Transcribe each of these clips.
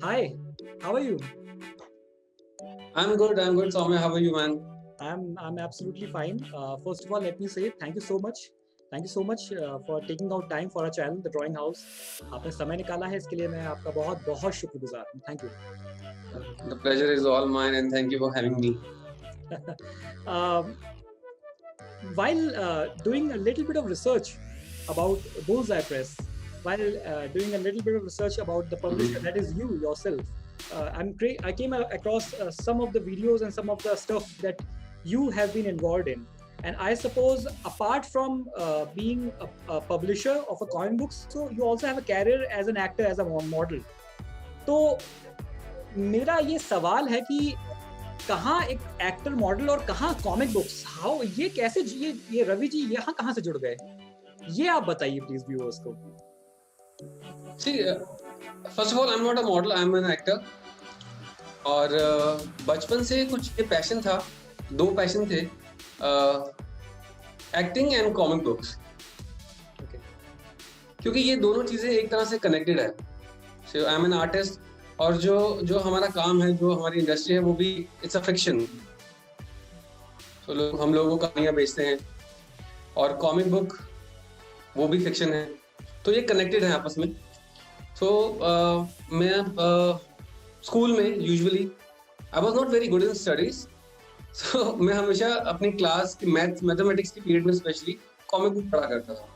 Hi, how are you? I'm good. I'm good. Soumya, how are you, man? I'm absolutely fine. First of all, let me say thank you so much. Thank you so much for taking out time for our channel, The Drawing House. आपने समय निकाला है इसके लिए मैं आपका बहुत बहुत शुक्रगुजार हूँ. Thank you. The pleasure is all mine, and thank you for having me. um, while doing a little bit of research about Bullseye Press, while doing a little bit of research about the publisher, that is you yourself, I came across some of the videos and some of the stuff that you have been involved in. And I suppose, apart from being a publisher of a comic books, so you also have a career as an actor, as a model. तो मेरा ये सवाल है कि कहाँ एक actor model और कहाँ कॉमिक बुक्स, हाउ ये कैसे ये रवि जी यहाँ कहाँ से जुड़ गए, ये आप बताइए प्लीज व्यूअर्स को. See, first of all, I'm not a model. I'm an actor. और बचपन से कुछ ये पैशन था, दो पैशन थे, एक्टिंग एंड कॉमिक बुक्स. क्योंकि ये दोनों चीजें एक तरह से कनेक्टेड है. So I'm an artist. और जो हमारा काम है, जो हमारी इंडस्ट्री है, वो भी इट्स अ फिक्शन. तो हम लोगों को कहानियां बेचते हैं, और कॉमिक बुक वो भी फिक्शन है. तो ये कनेक्टेड है आपस में. तो मैं स्कूल में usually I was not very good in studies. So मैं हमेशा अपनी क्लास की मैथमेटिक्स की पीरियड में स्पेशली कॉमिक बुक पढ़ा करता था.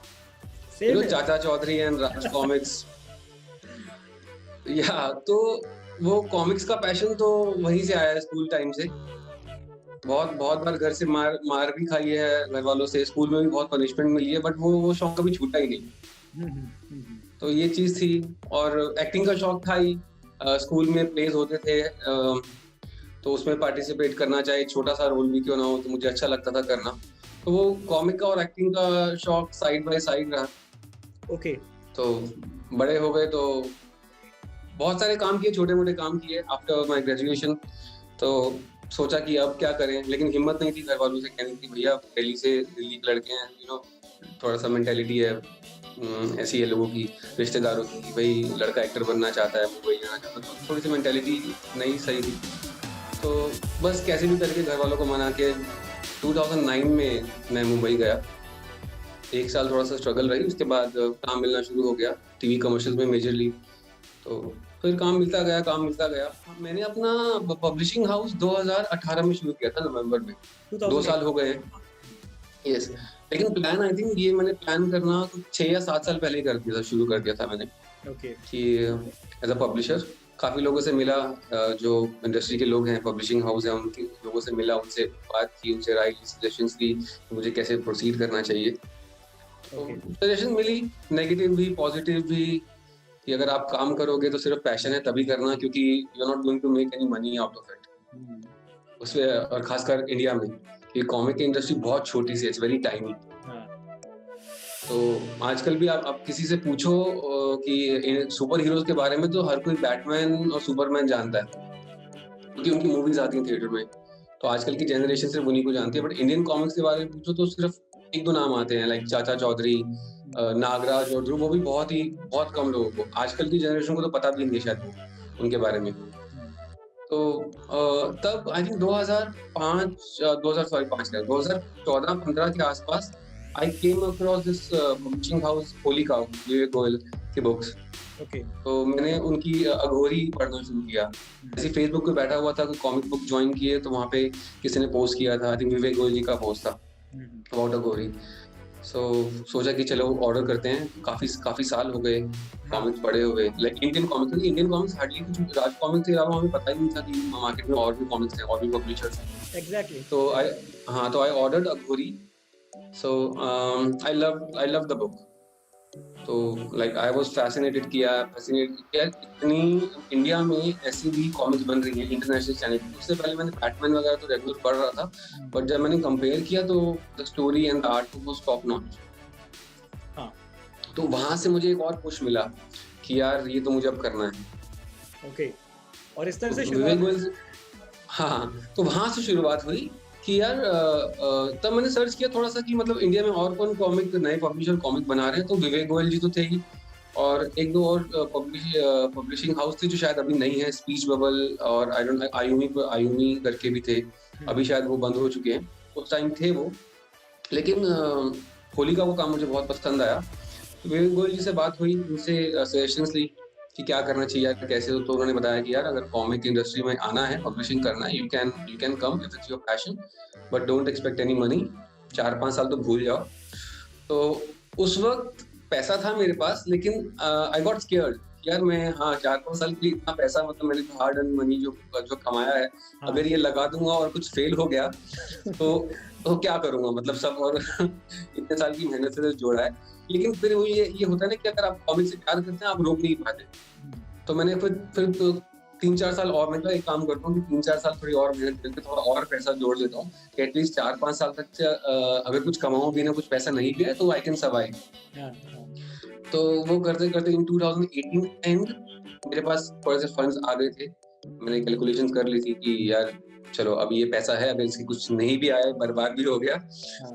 चाचा चौधरी एंड राज कॉमिक्स. या तो वो कॉमिक्स का पैशन तो वहीं से आया है, स्कूल टाइम से. बहुत बार घर से मार भी खाई है घर वालों से, स्कूल में भी बहुत पनिशमेंट मिली है, बट वो शौक कभी छूटा ही नहीं. तो ये चीज थी. और एक्टिंग का शौक था ही. स्कूल में प्लेज होते थे, तो उसमें पार्टिसिपेट करना, चाहे छोटा सा रोल भी क्यों ना हो, तो मुझे अच्छा लगता था करना. तो वो कॉमिक का और एक्टिंग का शौक साइड बाय साइड रहा. ओके. तो बड़े हो गए तो बहुत सारे काम किए, छोटे मोटे काम किए आफ्टर माय ग्रेजुएशन. तो सोचा कि अब क्या करें, लेकिन हिम्मत नहीं थी घर वालों से कहने की, भैया दिल्ली के लड़के हैं, थोड़ा सा मेंटेलिटी है ऐसी है लोगों की, रिश्तेदारों की, भाई लड़का एक्टर बनना चाहता है, मुंबई जाना चाहता है. तो थोड़ी सी मेंटेलिटी नहीं सही थी. तो बस कैसे भी करके घर वालों को मना के 2009 में मैं मुंबई गया. एक साल थोड़ा सा स्ट्रगल रही, उसके बाद काम मिलना शुरू हो गया टीवी कमर्शियल्स में मेजरली. तो फिर काम मिलता गया. मैंने अपना पब्लिशिंग हाउस 2018 में शुरू किया था, नवंबर में. 2 साल हो गए. यस. लेकिन प्लान आई थिंक ये मैंने प्लान करना 6 या 7 साल पहले ही शुरू कर दिया था मैंने. कि एज अ पब्लिशर काफी लोगों से मिला, जो इंडस्ट्री के लोग हैं, पब्लिशिंग हाउस है, उनके लोगों से मिला, उनसे बात की, उनसे राय ली, सजेशंस ली, मुझे कैसे प्रोसीड करना चाहिए. सजेशन मिली, नेगेटिव भी पॉजिटिव भी, कि अगर आप काम करोगे तो सिर्फ पैशन है तभी करना, क्योंकि you are not going to make any money out of it. उसमें और खासकर इंडिया में ये कॉमिक की इंडस्ट्री बहुत छोटी सी, इट्स वेरी टाइनी. तो आजकल भी आप किसी से पूछो कि सुपर हीरोज के बारे में, तो हर कोई बैटमैन और सुपरमैन जानता है, क्योंकि उनकी मूवीज आती हैं थिएटर में. तो आजकल की जनरेशन सिर्फ उन्हीं को जानती है. बट इंडियन कॉमिक्स के बारे में पूछो तो सिर्फ 1-2 नाम आते हैं, लाइक चाचा चौधरी, नागराज और ध्रुव. वो भी बहुत कम लोगों को, आजकल की जनरेशन को तो पता भी नहीं है शायद उनके बारे में. तो तब आई थिंक 2014-15 के आसपास I came across this publishing house Holy Cow, Vivek Goyal की बुक्स. तो मैंने उनकी अघोरी पढ़ना शुरू किया. ऐसे फेसबुक पे बैठा हुआ था, कोई कॉमिक बुक ज्वाइन किए, तो वहाँ पे किसी ने पोस्ट किया था, आई थिंक विवेक गोयल जी का पोस्ट था अबाउट अघोरी. सोचा कि चलो ऑर्डर करते हैं. काफी साल हो गए कॉमिक्स पढ़े हुए, लाइक इंडियन कॉमिक्स हार्डली कुछ, राज कॉमिक्स के अलावा हमें पता ही नहीं था कि मार्केट में और भी कॉमिक्स हैं, और भी पब्लिशर्स हैं. एग्जैक्टली. तो I ordered Aghori. So I love the book. तो लाइक आई वाज फैसिनेटेड किया इतनी इंडिया में ऐसी भी कॉमिक्स बन रही है इंटरनेशनल चैनल. उससे पहले मैंने बैटमैन वगैरह तो रेगुलर पढ़ रहा था, बट जब मैंने कंपेयर किया तो the story and the art was top notch. तो वहां से मुझे एक और पुश मिला कि यार ये तो मुझे अब करना है. ओके. और इस तरह से तो वहां से शुरुआत हुई कि यार तब मैंने सर्च किया थोड़ा सा कि मतलब इंडिया में और कौन कॉमिक नए पब्लिशर कॉमिक बना रहे हैं. तो विवेक गोयल जी तो थे ही, और एक दो और पब्लिशिंग हाउस थे जो शायद अभी नहीं है, स्पीच बबल और आई डोंट आयुमी करके भी थे, अभी शायद वो बंद हो चुके हैं, उस टाइम थे वो। लेकिन होली का वो काम मुझे बहुत पसंद आया। तो विवेक गोयल जी से बात हुई, उनसे सजेशंस ली कि क्या करना चाहिए यार, कैसे, तो उन्होंने बताया कि यार अगर कॉमिक इंडस्ट्री में आना है, पब्लिशिंग करना है, you can come if it's your passion, but don't expect any money, 4-5 साल तो भूल जाओ। तो उस वक्त पैसा था मेरे पास, लेकिन आई गॉट स्केयर्ड यार, मैं 4-5 साल के लिए इतना पैसा, मतलब मैंने तो हार्ड अर्न मनी जो कमाया है, अगर ये लगा दूंगा और कुछ फेल हो गया तो क्या करूंगा, मतलब सब और इतने साल की मेहनत से जोड़ा है। लेकिन फिर वो ये होता है ना कि अगर आप कॉमिक से प्यार करते हैं, आप रोक नहीं पाते। तो मैंने फिर तो 3-4 साल और, मैं तो एक काम करता हूँ कि 3-4 साल थोड़ी और मेहनत करके थोड़ा और पैसा जोड़ लेता हूँ कि एटलीस्ट 4-5 साल तक से अगर कुछ कमाऊं भी ना, कुछ पैसा नहीं भी है, तो आई कैन सर्वाइव। तो वो करते करते इन 2018 एंड मेरे पास थोड़े से फंड्स आ गए थे। मैंने कैलकुलेशंस कर ली थी कि यार चलो अब ये पैसा है, अगर इसकी कुछ नहीं भी आया, बर्बाद भी हो गया,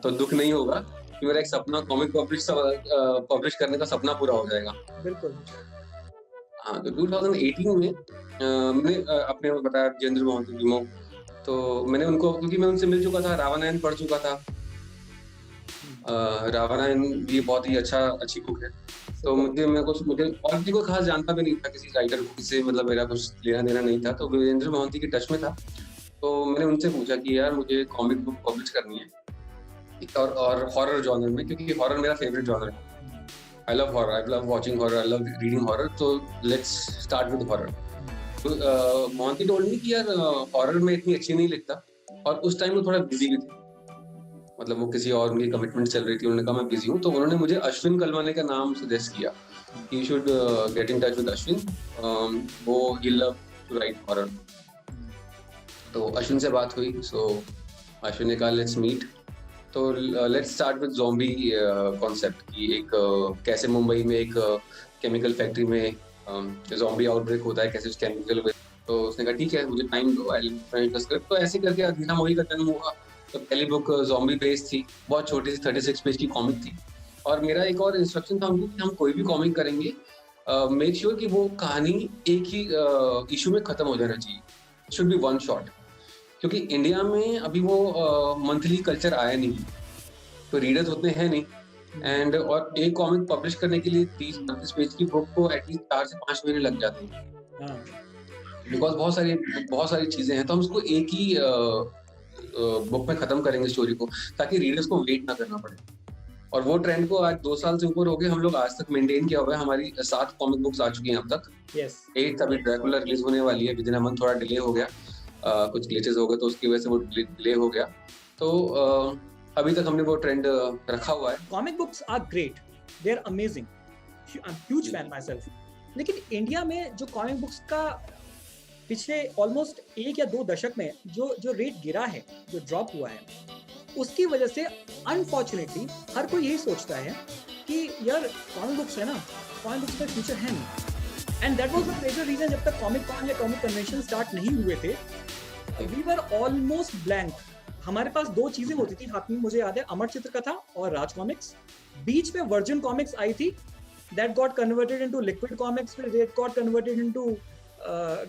तो दुख नहीं होगा कि मेरा एक सपना कॉमिक पब्लिश करने का सपना पूरा हो जाएगा। बिल्कुल। हाँ, तो 2018 में मैंने अपने वो बताया जेंद्र मोहंती विमो, तो मैंने उनको, क्योंकि मैं उनसे मिल चुका था, रावणायण पढ़ चुका था। रावणायण भी बहुत ही अच्छी बुक है। तो मुझे और किसी को खास जानता भी नहीं था, किसी राइटर को, किसी मतलब मेरा कुछ लेना देना नहीं था, तो वीरेंद्र मोहंती के टच में था। तो मैंने उनसे पूछा कि यार मुझे कॉमिक बुक पब्लिश करनी है और हॉरर जॉनर में, क्योंकि हॉरर मेरा फेवरेट जॉनर है। I love horror. I love watching horror. I love reading horror. So let's start with horror. तो मोहंती told me कि यार हॉरर में इतनी अच्छी नहीं लिखता, और उस टाइम वो थोड़ा बिजी भी थे, मतलब वो किसी और उनकी कमिटमेंट चल रही थी। उन्होंने कहा मैं बिजी हूँ, तो उन्होंने मुझे अश्विन कलवाने का नाम सजेस्ट किया कि you should get in touch with Ashwin, वो ही लव टू राइट हॉरर। तो अश्विन से बात हुई, सो अश्विन ने कहा लेट्स मीट। तो let's start with zombie concept कि एक कैसे मुंबई में एक केमिकल फैक्ट्री में ज़ॉम्बी आउटब्रेक होता है, कैसे उस केमिकल में। तो उसने कहा ठीक है, मुझे टाइम दो, I will find the script. तो ऐसे करके अधीरा मोही का जन्म हुआ। तो पहली बुक ज़ॉम्बी बेस्ड थी, बहुत छोटी सी 36 पेज की कॉमिक थी, और मेरा एक और इंस्ट्रक्शन था उनको कि हम कोई भी कॉमिक करेंगे, मेक श्योर कि वो कहानी एक ही इशू में खत्म हो जाना चाहिए, शुड बी वन शॉट, क्योंकि इंडिया में अभी वो मंथली कल्चर आया नहीं, तो रीडर्स उतने हैं नहीं, एंड और एक कॉमिक पब्लिश करने के लिए 30-32 पेज की बुक को एटलीस्ट 4 से 5 महीने लग जाते हैं, बिकॉज बहुत सारी चीजें हैं। तो हम उसको एक ही बुक में खत्म करेंगे स्टोरी को, ताकि रीडर्स को वेट ना करना पड़े। और वो ट्रेंड को आज 2 साल से ऊपर हो गए, हम लोग आज तक मेंटेन किया हुआ है। हमारी 7 कॉमिक बुक्स आ चुकी हैं अब तक। 8th अभी ड्रैकुला रिलीज होने वाली है, विद इन अ मंथ, थोड़ा डिले हो गया, कुछ ग्लिचेस हो गए, तो उसकी वजह से वो डिले हो गया। तो अभी तक हमने वो ट्रेंड रखा हुआ है। Comic books are great, they are amazing, I am huge fan myself. लेकिन इंडिया में जो कॉमिक बुक्स का पिछले ऑलमोस्ट 1 या 2 दशक में जो रेट गिरा है, जो ड्रॉप हुआ है, उसकी वजह से अनफॉर्चुनेटली हर कोई यही सोचता है कि यार कॉमिक बुक्स है ना, कॉमिक बुक्स का फ्यूचर है नहीं। And that was the major reason, जब तक कॉमिक कॉन या कॉमिक कन्वेंशन स्टार्ट नहीं हुए थे, वी वर ऑलमोस्ट ब्लैंक। हमारे पास 2 चीजें होती थी हाथ में, मुझे याद है, अमर चित्रकथा और राज कॉमिक्स। बीच में वर्जिन कॉमिक्स आई थी, that got converted into Liquid Comics, फिर that got converted into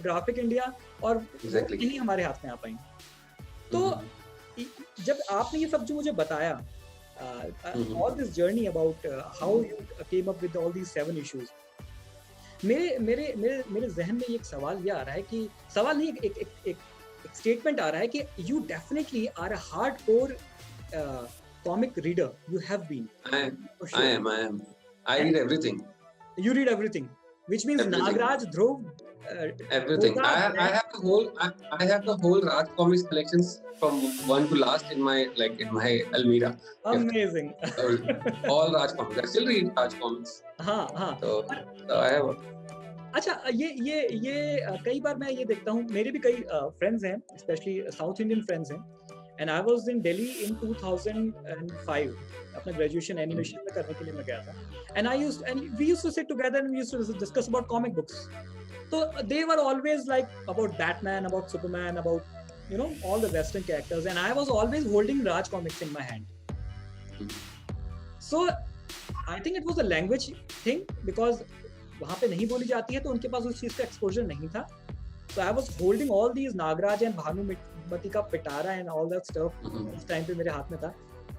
Graphic India, और इन्हीं हमारे हाथ में आ पाई। तो जब आपने ये सब जो मुझे बताया, all this journey about how you came up with all these 7 issues, मेरे जहन में एक सवाल ये आ रहा है कि, सवाल नहीं, एक स्टेटमेंट आ रहा है कि you definitely are a hardcore comic reader. You have been. I am. I read everything. You read everything, which means everything. Nagraj, Dhruv, everything. I have the whole Raj comics collections from one to last in my Almira. Amazing. All Raj comics. I still read Raj comics. हाँ. So I have. अच्छा, ये कई बार मैं ये देखता हूँ, मेरे भी कई फ्रेंड्स हैं, स्पेशली साउथ इंडियन फ्रेंड्स हैं, and I was in Delhi in 2005, अपना ग्रेजुएशन एनिमेशन में करने के लिए मैं गया था, and we used to sit together and we used to discuss about comic books. तो they were always like about Batman, about Superman, about you know all the western characters, and I was always holding Raj Comics in my hand. So I think it was a language thing, because वहाँ पे नहीं बोली जाती है तो उनके पास उस चीज़ का एक्सपोजर नहीं था. So I was holding all these Nagraj and Bhanumati का पिटारा and all that stuff उस टाइम पे मेरे हाथ में था,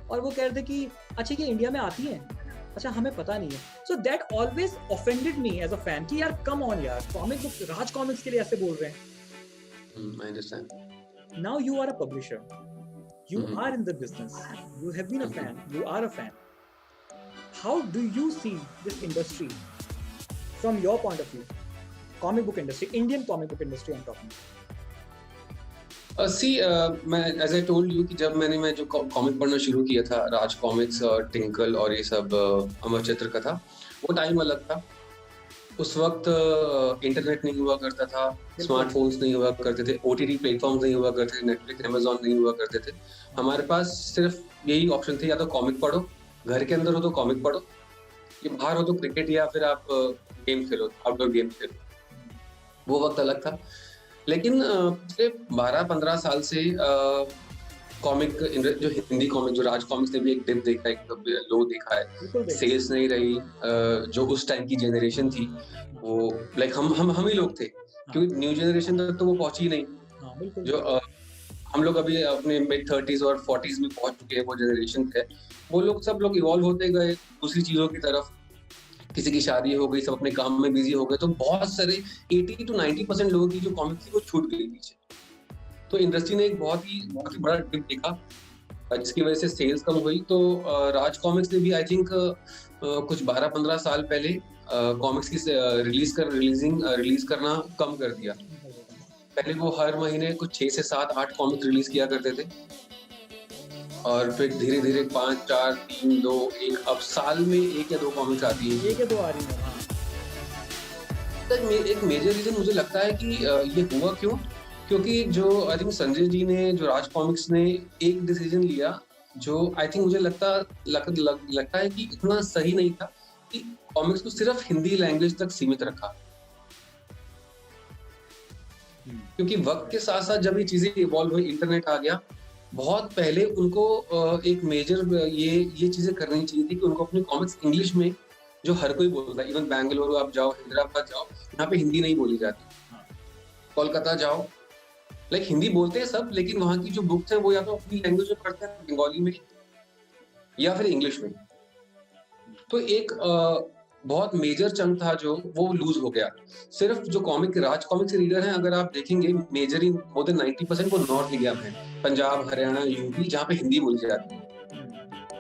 और वो कह रहे थे कि अच्छा ये इंडिया में आती हैं, अच्छा हमें पता नहीं है. So that always offended me as a fan कि यार come on यार, कॉमिक बुक राज कॉमिक्स के लिए ऐसे बोल रहे हैं. I understand. Now you are a publisher, you are in the business, you have been a fan, you are a fan. How do you see this industry from your point of view? Comic book industry, Indian comic book industry I'm talking. मैं as I told you कि जब मैं जो comic पढ़ना शुरू किया था, राज comics और टिंकल और ये सब अमर चित्र का था, वो टाइम अलग था. उस वक्त इंटरनेट नहीं हुआ करता था, स्मार्टफोन्स नहीं हुआ करते थे, ओटीटी प्लेटफॉर्म्स नहीं हुआ करते थे, नेटफ्लिक्स, अमेजॉन नहीं हुआ करते थे. हमारे पास सिर्फ यही ऑप्शन थे, या तो कॉमिक पढ़ो, घर के अंदर हो तो कॉमिक पढ़ो, ये बाहर हो तो क्रिकेट या फिर आप गेम खेलो, आउटडोर गेम खेलो. वो वक्त अलग था. लेकिन पिछले 12-15 साल से कॉमिक जो हिंदी कॉमिक, जो राज कॉमिक्स ने भी एक डिप देखा है, एक लो देखा है. सेल्स नहीं रही. जो उस टाइम की जनरेशन थी वो लाइक हम ही लोग थे, क्योंकि न्यू जनरेशन तक तो वो पहुंची ही नहीं. जो हम लोग अभी अपने मिड 30s और 40s में पहुंच चुके हैं, वो जनरेशन थे, वो लोग सब लोग इवॉल्व होते गए दूसरी चीजों की तरफ. किसी की शादी हो गई, सब अपने काम में बिजी हो गए, तो बहुत सारे 80 to 90% लोगों की जो कॉमिक थी वो छूट गई पीछे. तो इंडस्ट्री ने एक बहुत ही बड़ा डिप देखा, जिसकी वजह से सेल्स कम हुई. तो राज कॉमिक्स ने भी आई थिंक कुछ 12-15 साल पहले कॉमिक्स की रिलीज करना कम कर दिया. पहले वो हर महीने कुछ 6 से 7-8 कॉमिक्स रिलीज किया करते थे, और फिर धीरे धीरे 5, 4, 3, 2, 1, अब साल में 1 या 2 कॉमिक्स आती है. 1 या 2 आ रही है. एक मेजर रीजन मुझे लगता है कि ये हुआ क्यों, क्योंकि जो आई थिंक संजय जी ने, जो राज कॉमिक्स ने एक डिसीजन लिया, जो आई थिंक मुझे लगता है कि इतना सही नहीं था, कि कॉमिक्स को सिर्फ हिंदी लैंग्वेज तक सीमित रखा. क्योंकि वक्त के साथ साथ जब ये चीजें इवॉल्व हुई, इंटरनेट आ गया, बहुत पहले उनको एक मेजर ये चीजें करनी चाहिए थी कि उनको अपनी कॉमिक्स इंग्लिश में, जो हर कोई बोलता है, इवन बेंगलुरु आप जाओ, हैदराबाद जाओ, यहाँ पे हिंदी नहीं बोली जाती. कोलकाता जाओ, लाइक हिंदी बोलते हैं सब, लेकिन वहाँ की जो बुक्स हैं वो या तो अपनी लैंग्वेज में पढ़ते हैं, बंगाली में या फिर इंग्लिश में. तो एक बहुत मेजर चंक था जो वो लूज हो गया. सिर्फ जो राज कॉमिक्स रीडर हैं, अगर आप देखेंगे, मेजरली मोर देन 90% वो नॉर्थ इंडिया में है, पंजाब, हरियाणा, यूपी, जहाँ पे हिंदी बोली जाती है,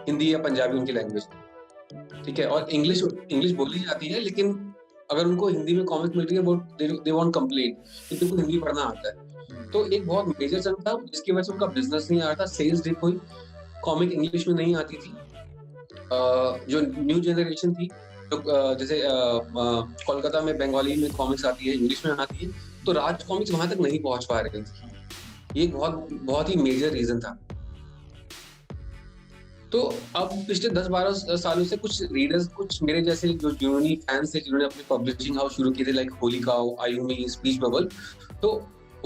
हिंदी या पंजाबी उनकी लैंग्वेज, ठीक है. और इंग्लिश बोली जाती है, लेकिन अगर उनको हिंदी में कॉमिक्स मिलती है, वो दे वॉन्ट कंप्लेन, क्योंकि उनको हिंदी पढ़ना आता है. तो एक बहुत मेजर चंक था, जिसकी वजह से उनका बिजनेस नहीं आ रहा था, सेल्स डिप हुई, कॉमिक इंग्लिश में नहीं आती थी. जो न्यू जनरेशन थी, तो जैसे कोलकाता में बंगाली में कॉमिक्स आती है, इंग्लिश में आती है, तो राज कॉमिक्स वहां तक नहीं पहुंच पा रहे थे. ये बहुत ही मेजर रीजन था. तो अब पिछले 10-12 सालों से कुछ रीडर्स, कुछ मेरे जैसे जो जिन्होंने फैंस थे, जिन्होंने अपने पब्लिशिंग हाउस शुरू किए थे, लाइक होली काउ, आयुमी, स्पीच बबल, तो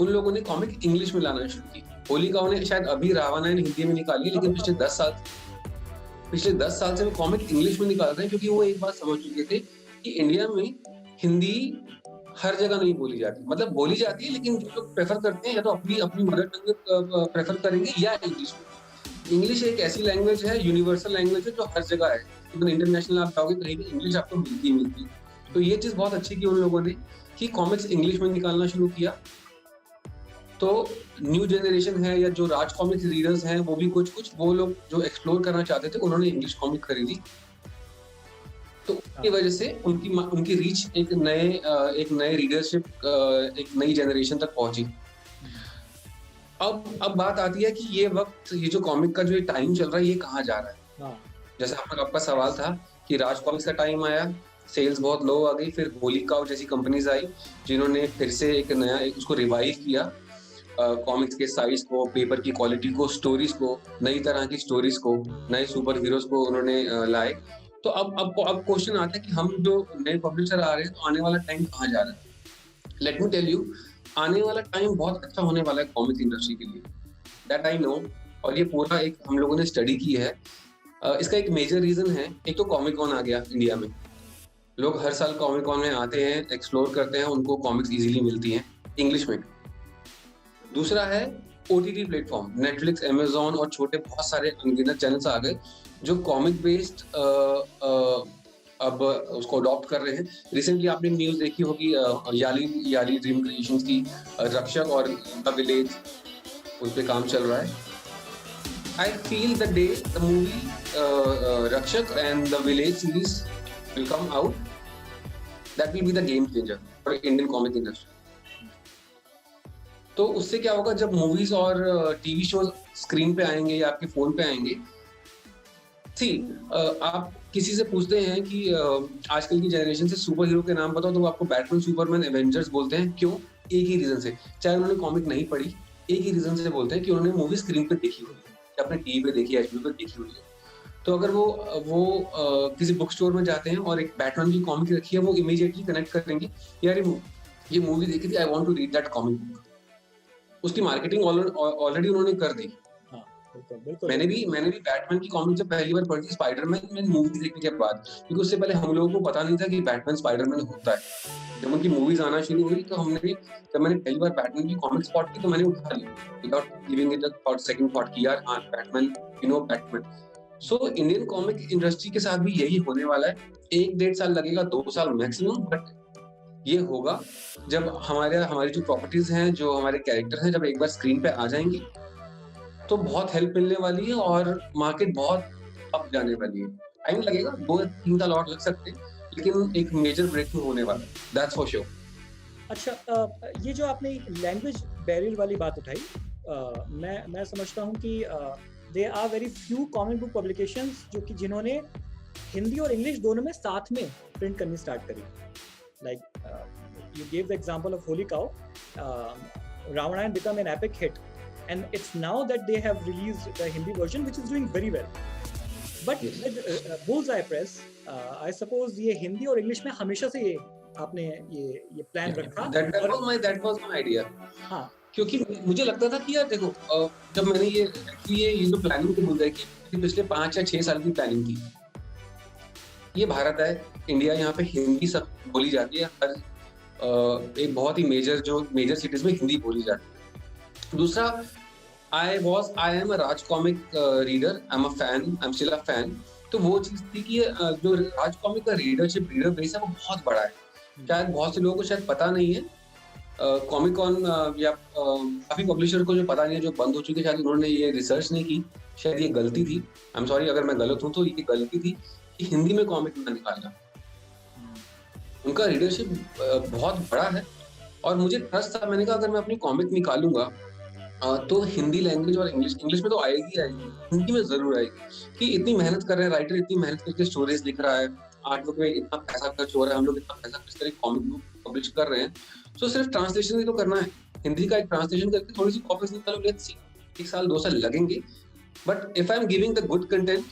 उन लोगों ने कॉमिक इंग्लिश में लाना शुरू की. होली काउ ने शायद अभी रावणायण हिंदी में निकाली, लेकिन पिछले 10 साल से वो कॉमिक इंग्लिश में निकाल रहे हैं, क्योंकि वो एक बात समझ चुके थे कि इंडिया में हिंदी हर जगह नहीं बोली जाती. मतलब बोली जाती है, लेकिन जो लोग प्रेफर करते हैं, या तो अपनी मदर टंग प्रेफर करेंगे, या इंग्लिश. इंग्लिश एक ऐसी लैंग्वेज है, यूनिवर्सल लैंग्वेज है, जो हर जगह है. इवन इंटरनेशनल आप जाओगे कहीं भी, इंग्लिश आपको मिलती. तो ये चीज बहुत अच्छी की उन लोगों ने, कि कॉमिक्स इंग्लिश में निकालना शुरू किया. तो न्यू जनरेशन है, या जो राज कॉमिक्स रीडर्स हैं, वो भी कुछ वो लोग जो एक्सप्लोर करना चाहते थे, उन्होंने इंग्लिश कॉमिक खरीदी. तो उसकी वजह से उनकी रीच एक नए रीडरशिप, एक नई जनरेशन तक पहुंची. अब बात आती है कि ये वक्त, ये जो कॉमिक का जो टाइम चल रहा है, ये कहाँ जा रहा है. जैसे आपका सवाल था कि राज कॉमिक्स का टाइम आया, सेल्स बहुत लो आ गई, फिर होली काउ जैसी कंपनीज आई, जिन्होंने फिर से उसको रिवाइव किया, कॉमिक्स के साइज को, पेपर की क्वालिटी को, स्टोरीज को, नई तरह की स्टोरीज को, नए सुपर हीरोज को उन्होंने लाए. तो अब क्वेश्चन आता है कि हम जो नए पब्लिशर आ रहे हैं, तो आने वाला टाइम कहाँ जा रहा है. लेट मी टेल यू, आने वाला टाइम बहुत अच्छा होने वाला है कॉमिक्स इंडस्ट्री के लिए, दैट आई नो. और ये पूरा एक हम लोगों ने स्टडी की है. इसका एक मेजर रीजन है, एक तो कॉमिक कॉन आ गया इंडिया में. लोग हर साल कॉमिक कॉन में आते हैं, एक्सप्लोर करते हैं, उनको कॉमिक्स इजीली मिलती हैं इंग्लिश में। दूसरा है ओटीटी प्लेटफॉर्म, नेटफ्लिक्स, अमेज़न और छोटे बहुत सारे अनगिनत चैनल्स आ गए जो कॉमिक बेस्ड अब उसको अडॉप्ट कर रहे हैं। रिसेंटली आपने न्यूज़ देखी होगी याली याली ड्रीम क्रिएशंस की, रक्षक और द विलेज, उन पे काम चल रहा है। I feel the day the movie Rakshak and the Village series will come out, that will be the game changer for Indian comic industry. तो उससे क्या होगा, जब मूवीज और टीवी शो स्क्रीन पे आएंगे या आपके फोन पे आएंगे, सी आप किसी से पूछते हैं कि आजकल की जनरेशन से सुपर हीरो के नाम बताओ, तो वो आपको बैटमैन, सुपरमैन, एवेंजर्स बोलते हैं। क्यों? एक ही रीजन से, चाहे उन्होंने कॉमिक नहीं पढ़ी, एक ही रीजन से बोलते हैं कि उन्होंने मूवी स्क्रीन पे देखी हुई है या अपने टीवी पे देखी है, एचबीओ पे देखी हुई है। तो अगर वो किसी बुक स्टोर में जाते हैं और एक बैटमैन की कॉमिक रखी है, वो इमीडिएटली कनेक्ट करेंगे, यार ये मूवी देखी थी, I want to read that comic book. उसकी मार्केटिंग ऑलरेडी उन्होंने कर दी। हाँ, बिल्कुल। मैंने भी बैटमैन की कॉमिक जब पहली बार पढ़ी थी, स्पाइडरमैन में मूवी देखने के बाद, क्योंकि उससे पहले हम लोगों को पता नहीं था कि बैटमैन स्पाइडरमैन होता है। जब उनकी मूवीज आना शुरू हुई तो जब मैंने पहली बार बैटमैन की कॉमिक स्पॉट की, तो मैंने उठा ली without giving it a thought, second thought कि यार हाँ, Batman, you know Batman. So Indian comic industry के साथ भी यही होने वाला है। 1-1.5 साल लगेगा, 2 साल मैक्सिमम, बट ये होगा जब हमारी जो प्रॉपर्टीज हैं, जो हमारे कैरेक्टर हैं, जब एक बार स्क्रीन पे आ जाएंगे तो बहुत हेल्प मिलने वाली है और मार्केट बहुत अप जाने वाली है। टाइम लगेगा, 2-3 साल और लग सकते हैं, लेकिन एक मेजर ब्रेक थ्रू होने वाला है, दैट्स फॉर श्योर। अच्छा, ये जो आपने लैंग्वेज बैरियर वाली बात उठाई, मैं समझता हूँ कि there are very few comic book publications जिन्होंने हिंदी और इंग्लिश दोनों में साथ में प्रिंट करनी स्टार्ट करी। Like you gave the example of Holy Cow, Ravanayan become an epic hit and it's now that they have released the Hindi version which is doing very well. But with Bullseye Press, I suppose ये हिंदी और English में हमेशा से आपने ये plan रखा। that was my idea। हाँ, क्योंकि मुझे लगता था कि यार देखो, जब मैंने ये जो प्लानिंग थी बुलसआई की, पिछले 5 या 6 साल की प्लानिंग थी। ये भारत है, इंडिया, यहाँ पे हिंदी सब बोली जाती है, हर एक बहुत ही मेजर सिटीज में हिंदी बोली जाती है। दूसरा, I am a Raj comic reader, I'm still a fan। तो वो चीज थी कि जो राज कॉमिक का रीडर बेस है, वो बहुत बड़ा है। शायद बहुत से लोगों को शायद पता नहीं है, कॉमिक कॉन या काफी पब्लिशर को जो पता नहीं है, जो बंद हो चुके, शायद उन्होंने ये रिसर्च नहीं की, शायद ये गलती थी। आई एम सॉरी अगर मैं गलत हूँ, तो ये गलती थी कि हिंदी में कॉमिक ना निकालना। उनका रीडरशिप बहुत बड़ा है और मुझे ट्रस्ट था। मैंने कहा अगर मैं अपनी कॉमिक निकालूंगा तो हिंदी लैंग्वेज और इंग्लिश में तो आएगी, हिंदी में जरूर आएगी। कि इतनी मेहनत कर रहे हैं राइटर, इतनी मेहनत करके स्टोरीज लिख रहा है, आर्ट बुक में इतना पैसा खर्च हो रहा है, हम लोग इतना पैसा खर्च करके कॉमिक बुक पब्लिश कर रहे हैं, तो सिर्फ ट्रांसलेशन ही तो करना है। हिंदी का एक ट्रांसलेशन करके थोड़ी सी कॉपीज निकालो, लेट्स सी, 1 साल 2 साल लगेंगे, but if I am giving the good content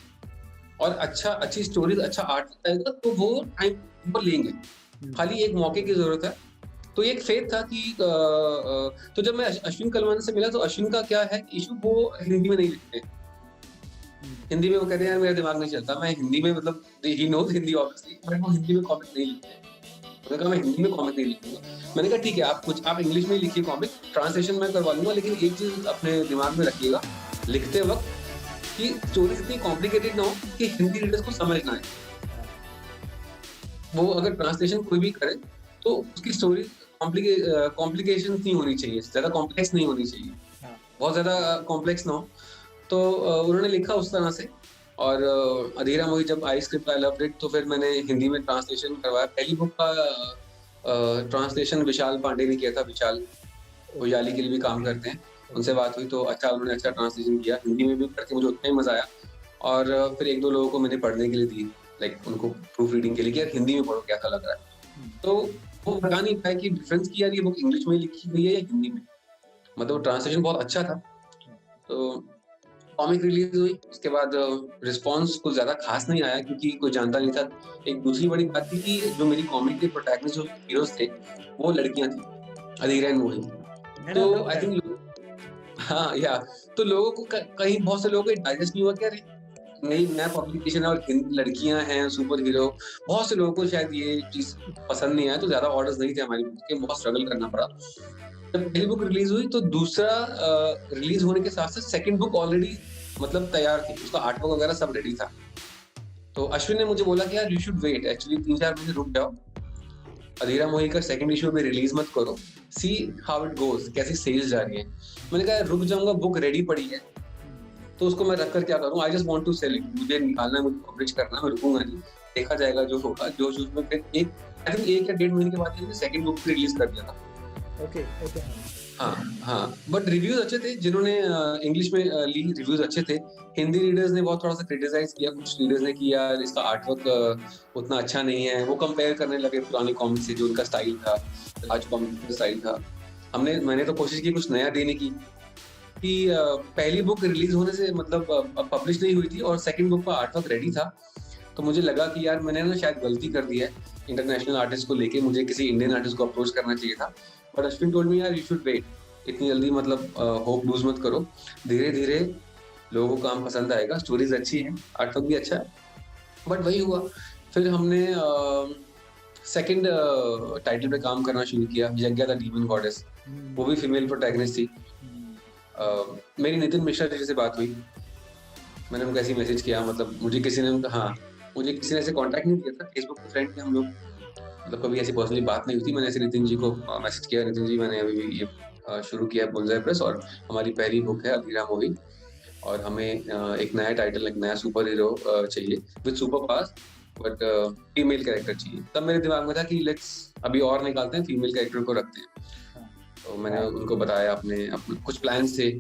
और अच्छी स्टोरीज, अच्छा आर्ट आएगा, तो वो टाइम पर लेंगे। खाली एक मौके की जरूरत है। तो एक फेथ था कि तो जब मैं अश्विन कलवानी से मिला, तो अश्विन का क्या है इशू, वो हिंदी में नहीं लिखते। हिंदी में वो कहते हैं यार मेरा दिमाग नहीं चलता, मैं हिंदी में, मतलब he knows Hindi obviously, but वो हिंदी में कॉमिक नहीं लिखते। मैंने कहा मैं हिंदी में कॉमिक नहीं लिखूंगा। मैंने कहा ठीक है, आप इंग्लिश में ही लिखिए कॉमिक, ट्रांसलेशन मैं करवा लूंगा, लेकिन एक चीज अपने दिमाग में रखिएगा लिखते वक्त, कि स्टोरी इतनी कॉम्प्लिकेटेड ना हो कि हिंदी रीडर्स को समझ ना आए। वो अगर ट्रांसलेशन कोई भी करे तो उसकी स्टोरी कॉम्प्लिकेशन नहीं होनी चाहिए, ज्यादा कॉम्प्लेक्स नहीं होनी चाहिए, बहुत ज्यादा कॉम्प्लेक्स ना हो। तो उन्होंने लिखा उस तरह से, और अधीरा मोही जब आई स्क्रिप्ट आई लव्ड इट, तो फिर मैंने हिंदी में ट्रांसलेशन करवाया। पहली बुक का ट्रांसलेशन विशाल पांडे ने किया था। विशाल वो याली के लिए भी काम करते हैं, उनसे बात हुई तो उन्होंने अच्छा ट्रांसलेशन किया। हिंदी में भी करके मुझे उतना ही मजा आया। और फिर 1-2 लोगों को मैंने पढ़ने के लिए दी, लाइक उनको प्रूफ रीडिंग के लिए कि यार हिंदी में पढ़ो कैसा लग रहा है। तो वो बता नहीं पाया कि डिफरेंस की यार ये बुक इंग्लिश में लिखी हुई है या हिंदी में, मतलब ट्रांसलेशन बहुत अच्छा था। तो कॉमिक रिलीज हुई, उसके बाद रिस्पांस कुछ ज्यादा खास नहीं आया क्योंकि कोई जानता नहीं था। एक दूसरी बड़ी बात थी कि जो मेरी कॉमिक के प्रोटैगनिस्ट, जो हीरोज थे, वो लड़कियां थी, अधीरा एंड मोही। तो आई थिंक हाँ या तो लोगों को कहीं बहुत से लोगों को डाइजेस्ट नहीं हुआ कि यार नई नया पब्लिकेशन है और लड़कियां हैं सुपर हीरो, बहुत से लोगों को शायद ये चीज पसंद नहीं आया, तो ज्यादा ऑर्डर्स नहीं थे हमारी बुक के, बहुत स्ट्रगल करना पड़ा। जब पहली बुक रिलीज हुई तो दूसरा रिलीज होने के साथ साथ सेकंड बुक ऑलरेडी मतलब तैयार थी, उसका आर्टवर्क वगैरह सब रेडी था। तो अश्विन ने मुझे बोला कि यार यू शुड वेट, एक्चुअली 3-4 महीने रुक जाओ, अधीरा मोही का सेकंड इशू भी रिलीज मत करो, सी हाउ इट गोज, कैसी सेल्स जा रही है। मैंने कहा रुक जाऊंगा, बुक रेडी पड़ी है तो उसको मैं रख कर क्या करूं, I just want to sell it, मुझे निकालना है, मुझे पब्लिश करना है, मैं रुकूंगा नहीं, देखा जाएगा जो होगा जो उसमें। फिर एक आई थिंक 1 या 1.5 महीने के बाद मैंने सेकंड बुक रिलीज कर दिया था। Okay okay. हाँ हाँ, बट रिव्यूज अच्छे थे, जिन्होंने इंग्लिश में ली रिव्यूज अच्छे थे। हिंदी रीडर्स ने बहुत थोड़ा सा क्रिटिसाइज किया, कुछ रीडर्स ने किया इसका आर्टवर्क उतना अच्छा नहीं है, वो कंपेयर करने लगे पुराने कॉमिक्स से जो उनका स्टाइल था, आज कॉमिक्स का स्टाइल था। मैंने तो कोशिश की कुछ नया देने की, कि पहली बुक रिलीज होने से मतलब पब्लिश नहीं हुई थी और सेकंड बुक का आर्टवर्क रेडी था, तो मुझे लगा कि यार मैंने ना शायद गलती कर दी है इंटरनेशनल आर्टिस्ट को लेके, मुझे किसी इंडियन आर्टिस्ट को अप्रोच करना चाहिए था। बट अश्विन टोल्ड मी यार यू शुड वेट, इतनी जल्दी मतलब होप लूज मत करो, धीरे धीरे लोगों को काम पसंद आएगा, स्टोरीज अच्छी है, आर्टवर्क भी अच्छा है। बट वही हुआ, फिर हमने सेकंड टाइटल पे काम करना शुरू किया, यज्ञा द डीमन गॉडेस, वो भी फीमेल प्रोटैगनिस्ट थी। मेरी नितिन मिश्रा जी से बात हुई, मैंने उनको ऐसे मैसेज किया, मतलब मुझे किसी ने ऐसे कांटेक्ट नहीं किया था, फेसबुक पे फ्रेंड थे हम लोग, मतलब कभी ऐसी पर्सनली बात नहीं हुई थी। मैंने ऐसे नितिन जी को मैसेज किया, नितिन जी मैंने अभी ये शुरू किया है बुलजाई प्रेस और हमारी पहली बुक है अधीरा मोही, और हमें एक नया टाइटल, एक नया सुपर हीरो चाहिए with super powers, but female character चाहिए। तब मेरे दिमाग में था कि लेट्स अभी और निकालते हैं, फीमेल कैरेक्टर को रखते हैं। तो मैंने उनको बताया अपने कुछ प्लान्स थे,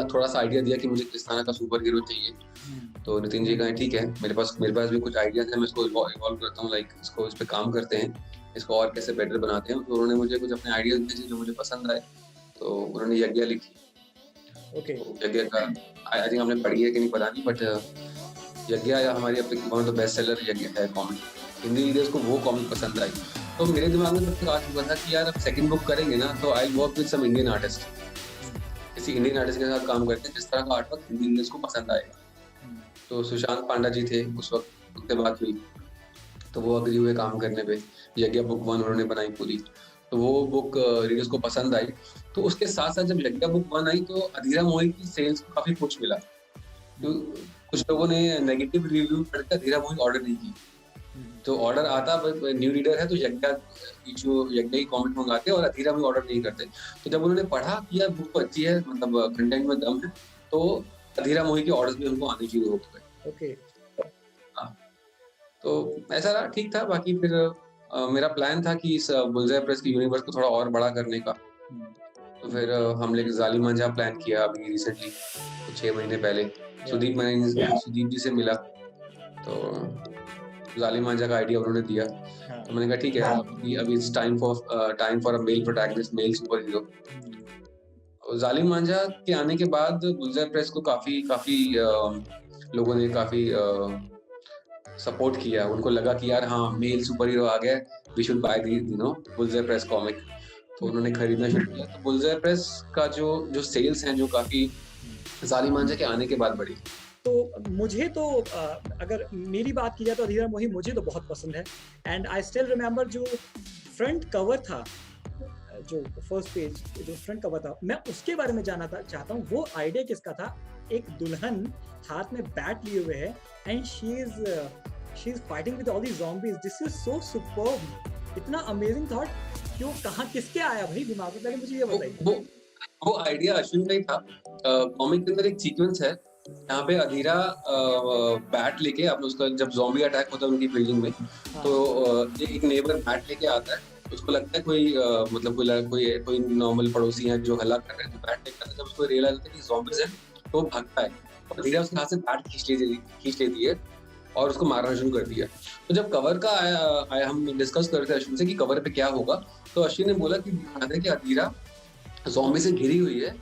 थोड़ा सा आइडिया दिया कि मुझे किस तरह का सुपर हीरो चाहिए। तो नितिन जी कहे ठीक है, मेरे पास भी कुछ आइडियाज है, मैं इसको इवॉल्व करता हूँ, लाइक इसको इस पे काम करते हैं, इसको और कैसे बेटर बनाते हैं। तो उन्होंने मुझे कुछ अपने आइडियाज दिए जो मुझे पसंद आए, तो उन्होंने यज्ञा लिखी। ओके। यज्ञा का आई थिंक आपने पढ़ी है कि नहीं पता नहीं, बट यज्ञा हमारी अब तक one of the best seller Yagya है कॉमिक, हिंदी रीडर्स को वो कॉमिक पसंद आई। तो मेरे दिमाग में तब आज हुआ था कि यार अब सेकंड बुक करेंगे ना, तो I work with some Indian artist, किसी इंडियन आर्टिस्ट के साथ काम करते हैं जिस तरह का आर्टवर्क हिंदी रीडर्स को पसंद आएगा। तो सुशांत पांडा जी थे उस वक्त, उनसे बात हुई, तो वो अग्री हुए काम करने पे। यज्ञा बुक 1 उन्होंने बनाई पूरी, तो वो बुक रीडर्स को पसंद आई। तो उसके साथ साथ जब यज्ञा बुक 1 आई तो अधीरा मोही की सेल्स को काफी पुश मिला, तो कुछ लोगों ने नेगेटिव रिव्यू पढ़कर अधीरा मोही ऑर्डर नहीं की। तो ऑर्डर आता, न्यू रीडर है तो यज्ञा ही कमेंट मंगाते और अधीरा में ऑर्डर नहीं करते। तो जब उन्होंने पढ़ा कि यार बुक अच्छी है, मतलब कंटेंट में दम है, तो अधीरा मोही के ऑर्डर्स भी हमको आने शुरू हो गए। ओके। हाँ, तो ऐसा रहा, ठीक था। बाकी फिर मेरा प्लान था कि इस बुलजाई प्रेस की यूनिवर्स को थोड़ा और बड़ा करने का। तो फिर हमने जालिम मांझा प्लान किया अभी रिसेंटली, 6 महीने पहले। सुदीप जी से मिला, तो जालिम मांझा का आइडिया उन्होंने दिया। तो मैंने कहा ठीक है, अभी it's time for a male protagonist, male superhero. Zaalim Manjha के आने के बाद बुलजाई प्रेस को काफी लोगों ने काफी सपोर्ट किया। उनको लगा कि यार हाँ, मेल सुपर हीरो आ गया, we should buy Bullseye press comic. तो उन्होंने खरीदना शुरू किया। तो बुलजाई प्रेस का जो सेल्स हैं, जो काफी जालिम मांझा के आने के बाद बढ़ी। तो मुझे तो अगर मेरी बात की जाए तो अधीरा मोही मुझे तो बहुत पसंद है। एंड आई स्टिल रिमेम्बर जो फ्रंट कवर था, जो फर्स्ट पेज जो फ्रंट कवर था, मैं उसके बारे में जानना चाहता हूँ। वो आइडिया किसका था? एक दुल्हन हाथ में बैट लिए हुए है and she is fighting with all the zombies. This is so superb, इतना अमेजिंग थॉट। क्यों, कहाँ, किसके आया भाई दिमाग में? पहले मुझे ये बताइए। वो आइडिया अश्विन का ही था। कॉमिक के अंदर एक सीक्वेंस है, यहाँ पे अधीरा बैट लेके, आपने उसका जब ज़ॉम्बी अटैक होता है उनकी बिल्डिंग में, तो एक नेबर बैट लेके आता है, उसको लगता है कोई कोई नॉर्मल पड़ोसी है जो हल्ला कर रहे हैं, तो बैट लेकर जब उसको रियलाइज होता है कि ज़ॉम्बीज हैं, तो वो भागता है और अधीरा उसके हाथ से बैट खींच लेती है और उसको मारना शुरू कर दिया। तो जब कवर का आया हम डिस्कस कर रहे थे अश्विन से कि कवर पे क्या होगा, तो अश्विन ने बोला कि दिखाते हैं कि अधीरा ज़ॉम्बी से घिरी हुई है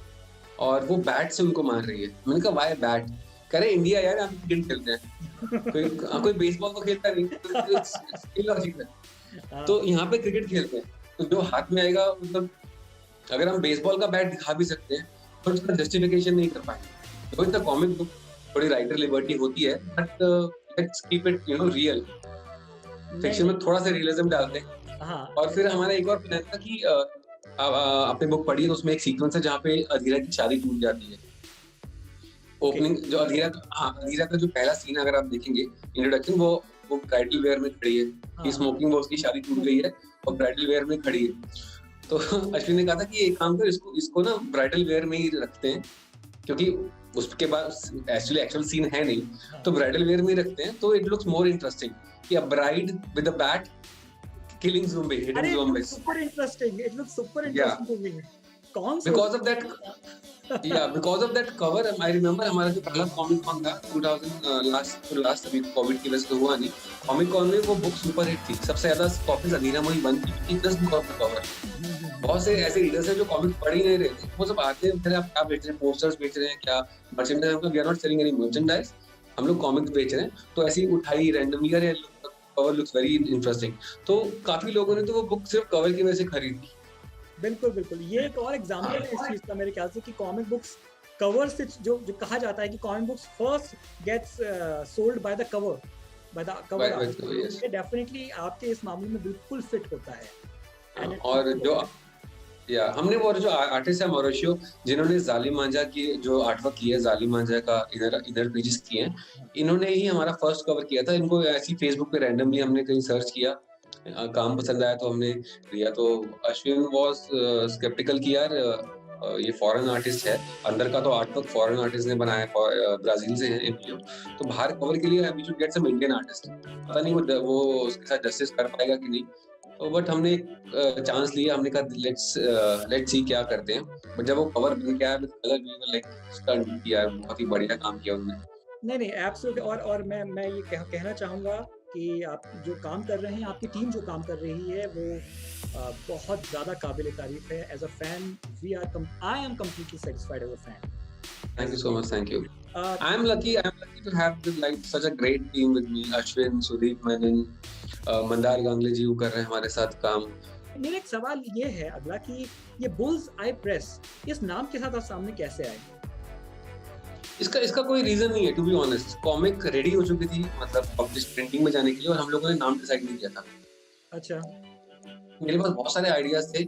और वो बैट से उनको मार रही है। मैंने कहा वाई बैट? कह रहे इंडिया यार, हम क्रिकेट खेलते हैं, कोई बेसबॉल तो खेलता नहीं, इलॉजिकल है। तो यहाँ पे क्रिकेट खेलते हैं, तो जो हाथ में आएगा, मतलब अगर हम बेसबॉल का बैट दिखा भी सकते हैं तो उसका जस्टिफिकेशन नहीं कर पाएंगे। तो इट्स अ कॉमिक बुक, थोड़ी राइटर लिबर्टी होती है, but let's keep it real. नहीं फिक्शन नहीं। में थोड़ा सा रियलिज्म डालते हैं। हाँ और फिर हमारा एक और प्लान था कि आपने बुक पढ़ी है तो उसमें एक सीक्वेंस है जहाँ पे अधीरा की शादी टूट जाती है। ओके। ओपनिंग जो अधीरा का जो पहला सीन अगर आप देखेंगे इंट्रोडक्शन, वो ब्राइडल वेयर में खड़ी है, कि हाँ स्मोकिंग, वो उसकी शादी टूट गई है और ब्राइडल वेयर में खड़ी है। तो अश्विन ने कहा था कि एक काम कर, इसको इसको ना ब्राइडल वेयर में ही रखते हैं, क्योंकि उसके बाद एक्चुअल सीन है नहीं, तो ब्राइडल वेयर में ही रखते हैं, तो इट लुक्स मोर इंटरेस्टिंग कि a bride with a bat killing zombie, hitting अरे zombies. Super interesting, it looks super Yeah, interesting to me. कौन because of that, सोच because of that cover, I remember हमारा जो पहला comic cone था 2000 last अभी Covid की वजह से तो हुआ नहीं, कॉमिक कॉन में वो बुक सुपर हिट थी, सबसे ज्यादा कॉपीज अधीरा मोही बन थी just because of the cover. बहुत से ऐसे रीडर्स हैं जो कॉमिक पढ़ ही नहीं रहे थे, वो सब आते हैं, फिर आप क्या बेच रहे हैं, पोस्टर्स बेच रहे हैं, क्या मर्चेंडाइज, हम we are not selling any merchandise, हम लोग कॉमिक्स बेच रहे हैं, तो ऐसी उठाई रैंडमली, अरे कवर लुक्स वेरी इंटरेस्टिंग, तो काफी लोगों ने तो वो बुक सिर्फ कवर की वजह से खरीदी। बिल्कुल बिल्कुल, ये एक और एग्जांपल है इस चीज का मेरे ख्याल से कि कॉमिक बुक्स कवर से जो जो कहा जाता है कि comic books first gets sold by the cover, by the cover art, ये डेफिनेटली आपके इस मामले में बिल्कुल फिट होता है। और जो हमने वो जो आर्टिस्ट है मॉरिशियो, जिन्होंने जालिम मांझा की जो आर्टवर्क किया है, जालिम मांझा का इनर पेजेस किए हैं, इन्होंने ही हमारा फर्स्ट कवर किया था। इनको ऐसी फेसबुक पे रैंडमली हमने कहीं सर्च किया, काम पसंद आया तो हमने लिया। तो अश्विन वाज स्केप्टिकल कि यार ये फॉरेन आर्टिस्ट है, अंदर का तो आर्टवर्क फॉरेन आर्टिस्ट ने बनाया है, ब्राजील से है एमपीओ, तो बाहर कवर के लिए we should get some Indian artist. पता नहीं वो उसके साथ जस्टिस कर पाएगा कि नहीं, तो बट हमने एक चांस लिया, हमने कहा लेट्स सी क्या करते हैं। बट जब वो कवर बन के आया with colour, we were like stunned किया, बहुत ही बढ़िया काम किया उन्होंने। नहीं नहीं एब्सोल्युटली। और मैं ये कहना चाहूँगा कि आप जो काम कर रहे हैं, आपकी टीम जो काम कर रही है, वो बहुत ज़्यादा काबिल तारीफ है। As a fan I am completely satisfied as a fan. Thank you so much. Thank you. I'm lucky to have such a great team with me. Ashwin, Sudeep Menon, Mandar Ganguly ji कर रहे हैं हमारे साथ काम। मेरा एक सवाल ये है अगला कि ये बुल्स आई प्रेस इस नाम के साथ आप सामने कैसे आए? इसका कोई रीजन नहीं है, to be honest. Comic ready हो चुकी थी, मतलब पब्लिश प्रिंटिंग में जाने के लिए, और हम लोगों ने नाम डिसाइड नहीं किया था। अच्छा, मेरे पास बहुत सारे आइडियाज थे,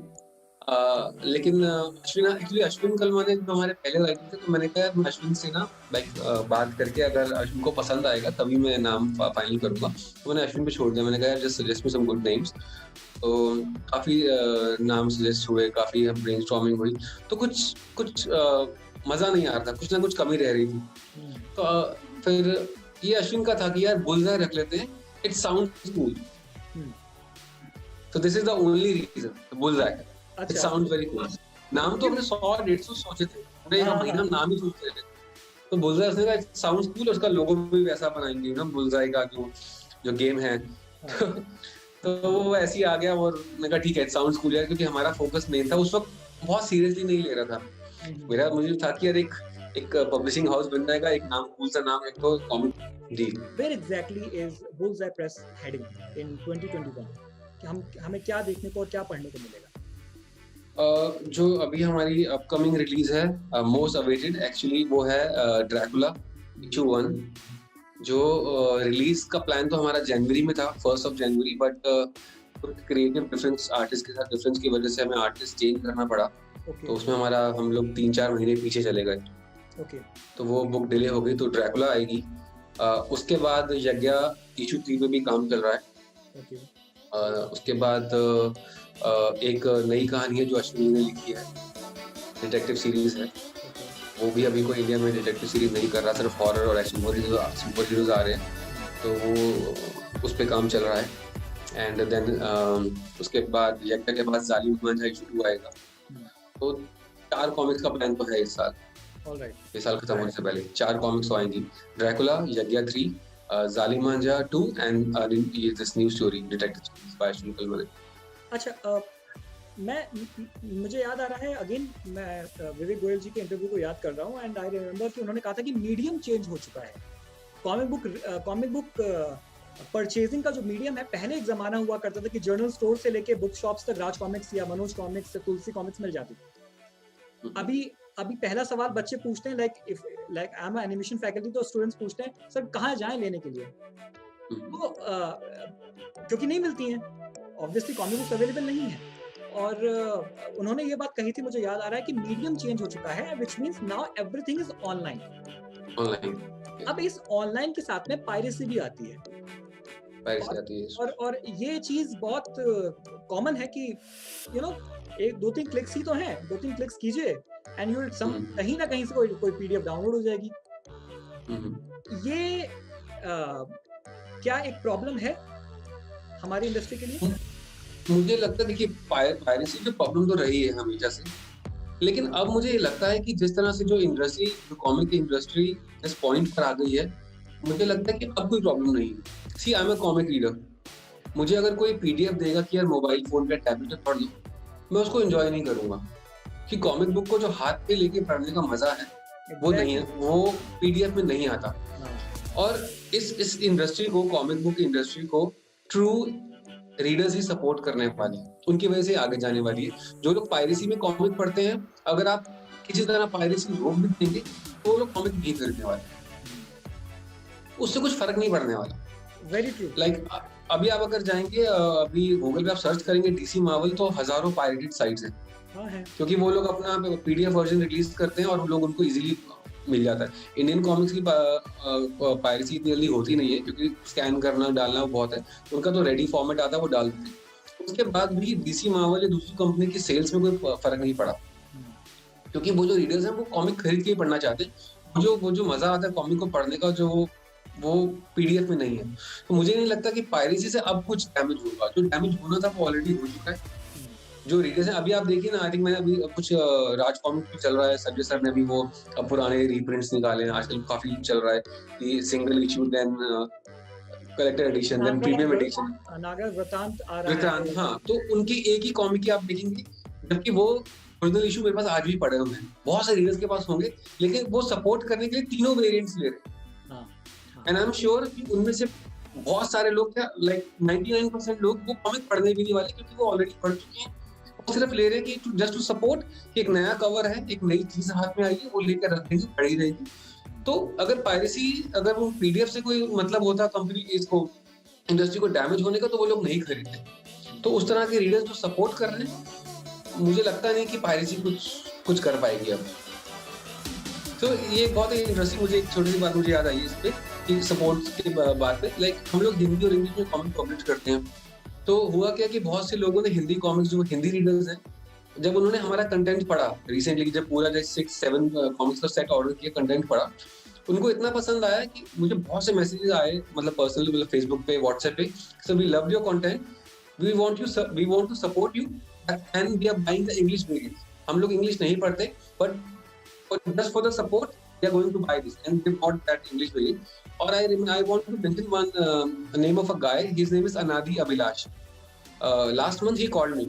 लेकिन अश्विन कलमाने जो हमारे पहले राइटर थे, तो मैंने कहा मैं अश्विन से ना बात करके अगर अश्विन को पसंद आएगा तभी मैं नाम फाइनल करूंगा। तो मैंने अश्विन पे छोड़ दिया, मैंने कहा just suggest me some good names. तो काफी नाम सजेस्ट हुए, काफी ब्रेनस्टॉर्मिंग हुई, तो कुछ मजा नहीं आ रहा था, कुछ ना कुछ कमी रह रही थी। तो फिर ये अश्विन का था कि यार बुलजाई रख लेते हैं, it sounds cool. So this is the only reason, bullseye. It sounds very cool. नाम तो हमने 100-150 सोचे थे, पूरे एक महीना नाम ही सोचते थे। तो bullseye उसने कहा sounds cool, उसका लोगो भी वैसा बनाएंगे ना bullseye का, जो गेम है। तो वो ऐसे ही आ गया, और मैंने कहा ठीक है, it sounds cool यार, क्योंकि हमारा फोकस मेन था उस वक्त, बहुत सीरियसली नहीं ले रहा था। मुझे था कि यार एक पब्लिशिंग हाउस बन जाएगा, एक नाम कूल सा नाम, एक तो comic deal. Where exactly is Bullseye Press heading in 2021? कि हमें क्या देखने को और क्या पढ़ने को मिलेगा? जो अभी हमारी अपकमिंग रिलीज है, मोस्ट अवेटेड एक्चुअली, वो है ड्रैकुला इशू 1, जो रिलीज का प्लान तो हमारा जनवरी में था, 1 जनवरी, बट क्रिएटिव डिफरेंस, आर्टिस्ट के साथ डिफरेंस की वजह से हमें आर्टिस्ट चेंज करना पड़ा। तो उसमें हम लोग 3-4 महीने पीछे चले गए। तो वो बुक डिले हो गई, तो ड्रैकुला आएगी। उसके बाद यज्ञा इशू 3 पे भी काम चल रहा है। उसके बाद एक नई कहानी है जो अश्विनी ने लिखी है, डिटेक्टिव सीरीज है, वो भी अभी कोई इंडिया में डिटेक्टिव सीरीज नहीं कर रहा, सिर्फ हॉरर और सुपर हीरोज आ रहे हैं, तो वो उस पे काम चल रहा है। एंड देन उसके बाद यज्ञा के बाद जालिम मांझा इशू 2 आएगा। तो 4 कॉमिक्स का प्लान तो है इस साल। ऑलराइट, इस साल खत्म होने से पहले 4 कॉमिक्स आएंगी, ड्रैकुला, यज्ञा 3, जालिम मांझा 2 and this new story detective by Ashwin Kalmane। अच्छा, मुझे याद आ रहा है, अगेन मैं विवेक गोयल जी के इंटरव्यू को याद कर रहा हूँ, एंड आई रिमेम्बर कि उन्होंने कहा था कि मीडियम चेंज हो चुका है। कॉमिक बुक परचेजिंग का जो मीडियम है, पहले एक जमाना हुआ करता था कि जर्नल स्टोर से लेके बुक शॉप्स तक राज कॉमिक्स या मनोज कॉमिक्स, तुलसी कॉमिक्स मिल जाती थी। अभी पहला सवाल बच्चे पूछते हैं, like I am animation faculty, तो स्टूडेंट्स पूछते हैं सर कहाँ जाएं लेने के लिए, तो क्योंकि नहीं मिलती हैं, ऑब्वियसली कॉमिक बुक्स अवेलेबल नहीं है। और उन्होंने ये बात कही थी, मुझे याद आ रहा है कि मीडियम चेंज हो चुका है, which means now everything is online. अब इस ऑनलाइन के साथ में पायरेसी भी आती है, और ये चीज बहुत कॉमन है कि यू नो एक 2-3 क्लिक्स ही तो हैं, 2-3 क्लिक्स कीजिए एंड यू कहीं ना कहीं से कोई पीडीएफ डाउनलोड हो जाएगी। ये क्या एक प्रॉब्लम है हमारी इंडस्ट्री के लिए? मुझे लगता है, देखिए पायरेसी जो प्रॉब्लम तो रही है हमेशा से, लेकिन अब मुझे लगता है कि जिस तरह से जो कॉमिक की इंडस्ट्री इस पॉइंट पर आ गई है, मुझे लगता है कि अब कोई प्रॉब्लम नहीं है। See I am a comic reader, मुझे अगर कोई पीडीएफ देगा कि यार मोबाइल फोन पे टैबलेट पे पढ़ लो, मैं उसको एंजॉय नहीं करूंगा, कि कॉमिक बुक को जो हाथ पे लेके पढ़ने का मजा है वो नहीं है, वो पीडीएफ में नहीं आता। और इस इंडस्ट्री को, कॉमिक बुक इंडस्ट्री को ट्रू रीडर्स ही सपोर्ट करने वाले हैं, उनकी वजह से आगे जाने वाली है। जो लोग पायरेसी में कॉमिक पढ़ते हैं, अगर आप किसी तरह पायरेसी रोक भी देंगे तो वो लोग कॉमिक नहीं खरीदने वाले, उससे कुछ फर्क नहीं पड़ने वाला। Very true. लाइक अभी आप अगर जाएंगे, अभी गूगल पे आप सर्च करेंगे डीसी मार्वल, तो हजारों पायरेटेड साइट्स हैं। हाँ है। क्योंकि वो लोग अपना पीडीएफ वर्जन रिलीज करते हैं और लोग उनको इजीली मिल जाता है। इंडियन कॉमिक्स की पायरेसी इतनी जल्दी होती नहीं है, क्योंकि स्कैन करना डालना बहुत है, उनका तो रेडी फॉर्मेट आता है, वो डाल देते हैं। उसके बाद भी डीसी मार्वल या दूसरी कंपनी की सेल्स में कोई फर्क नहीं पड़ा, क्योंकि वो जो रीडर्स हैं वो कॉमिक खरीद के ही पढ़ना चाहते हैं। वो जो मजा आता है कॉमिक को पढ़ने का, जो वो पीडीएफ में नहीं है। तो मुझे नहीं लगता कि पायरेसी से अब कुछ डैमेज होगा, जो डैमेज होना था वो ऑलरेडी हो चुका है। जो रीडर्स हैं, अभी आप देखिए ना, आई थिंक मैंने अभी कुछ राज कॉमिक भी चल रहा है, संजय सर ने भी वो पुराने रीप्रिंट्स निकाले हैं, आजकल काफी चल रहा है कि single issue, then collector edition, then premium edition, नागर वृतांत आ रहा है। हाँ, तो उनकी एक ही कॉमिक आप देखेंगे, जबकि वो ओरिजिनल इशू मेरे पास आज भी पड़े हुए हैं, बहुत से रीडर्स के पास होंगे, लेकिन वो सपोर्ट करने के लिए तीनों वेरिएंट्स ले रहे हैं। एंड आई एम श्योर कि उनमें से बहुत सारे लोग, क्या लाइक 99% लोग वो कॉमिक पढ़ने भी नहीं वाले, क्योंकि वो ऑलरेडी पढ़ चुके हैं। वो सिर्फ ले रहे हैं कि जस्ट टू सपोर्ट, कि एक नया कवर है, एक नई चीज हाथ में आई है, वो लेकर रख देंगे, पढ़ी रहेगी। तो अगर पायरेसी, अगर वो पीडीएफ से कोई मतलब होता कंपनी इसको, इंडस्ट्री को डैमेज होने का, तो वो लोग नहीं खरीदते। तो उस तरह के रीडर्स जो सपोर्ट कर रहे हैं, मुझे लगता नहीं कि पायरेसी कुछ कर पाएगी अब। तो ये बहुत ही इंटरेस्टिंग, मुझे एक छोटी सी बात मुझे याद आई है इस पे, कि सपोर्ट की बात पे। लाइक हम लोग हिंदी और इंग्लिश में कॉमिक पब्लिश करते हैं, तो हुआ क्या कि बहुत से लोगों ने हिंदी कॉमिक्स, जो हिंदी रीडर्स हैं, जब उन्होंने हमारा कंटेंट पढ़ा रिसेंटली, जब पूरा 6-7 कॉमिक्स का सेट ऑर्डर किया, कंटेंट पढ़ा, उनको इतना पसंद आया कि मुझे बहुत से मैसेजेस आए, मतलब पर्सनली, मतलब फेसबुक पे, व्हाट्सएप पे, so we love your content, we want to support you and we are buying the English variant. हम लोग इंग्लिश नहीं पढ़ते, but just for the support they are going to buy this, and they bought that English variant. Or I want to mention one name of a guy. His name is Anadi Abhilash. Last month he called me.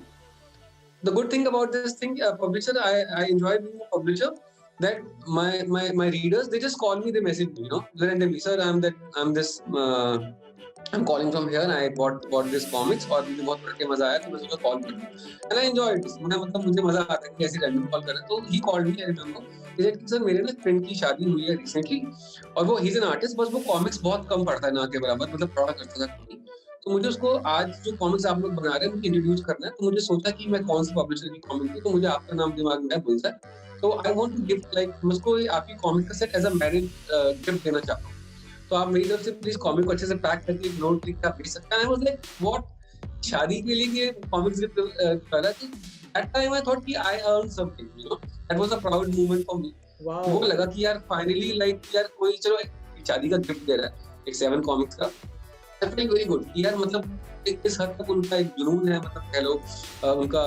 The good thing about this thing, publisher, I enjoy being a publisher, that my readers, they just call me, they message me, randomly, sir, I'm calling from here, I bought this comics, और मुझे बहुत पढ़ के मजा आया, तो मैं सोचा कॉल करूं, and I enjoyed it. मतलब मुझे मजा आता है कि ऐसे रैंडम कॉल करें। तो he called me, I remember, he said, sir मेरे ना फ्रेंड की शादी हुई है रिसेंटली, और वो he's an artist, बस वो कॉमिक्स बहुत कम पढ़ता है, ना के बराबर, मतलब पढ़ा करता था। तो मुझे उसको आज जो कॉमिक्स आप लोग बना रहे हैं, मुझे इंट्रोड्यूस करना है। तो मुझे सोचा कि मैं कौन सी पब्लिशर की कॉमिक दूं, तो मुझे आपका नाम दिमाग में है, बुलसर। तो I want to gift, like मैं उसको आपकी कॉमिक का set as a marriage gift देना चाहता हूँ, तो आप मेरी तरफ से प्लीज कॉमिक को अच्छे से पैक करके नोट लिख के आप भेज सकते हैं। आई वाज लाइक व्हाट, शादी के लिए ये कॉमिक्स गिफ्ट कर रहा है। दैट टाइम आई थॉट कि I earn something, that was a proud moment for me. वो लगा कि यार फाइनली, लाइक यार कोई चलो शादी का गिफ्ट दे रहा है, एक 7 कॉमिक्स का, दैट फीलिंग वेरी गुड। यार मतलब इस हद तक उनका एक जुनून है, मतलब कह लो उनका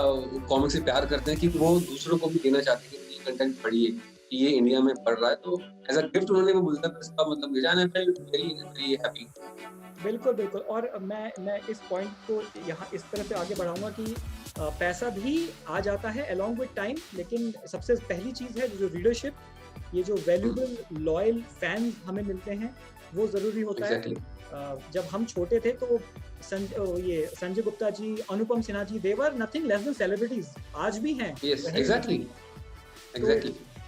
कॉमिक से प्यार करते हैं कि वो दूसरों को भी देना चाहते हैं कि ये कंटेंट पढ़िए, ये इंडिया में पढ़ रहा है। तो एज अ गिफ्ट उन्होंने वो बुलसर का मतलब भेजा, and I felt very happy. बिल्कुल। और मैं इस पॉइंट को यहाँ इस तरह से आगे बढ़ाऊंगा कि पैसा भी आ जाता है along with टाइम, लेकिन सबसे पहली चीज़ है जो रीडरशिप, ये जो वैल्यूबल लॉयल फैंस हमें मिलते हैं, वो ज़रूरी होता है। जब हम छोटे थे तो ये संजय गुप्ता जी, अनुपम Sinha ji, they were nothing less than celebrities, आज भी हैं। Yes, exactly.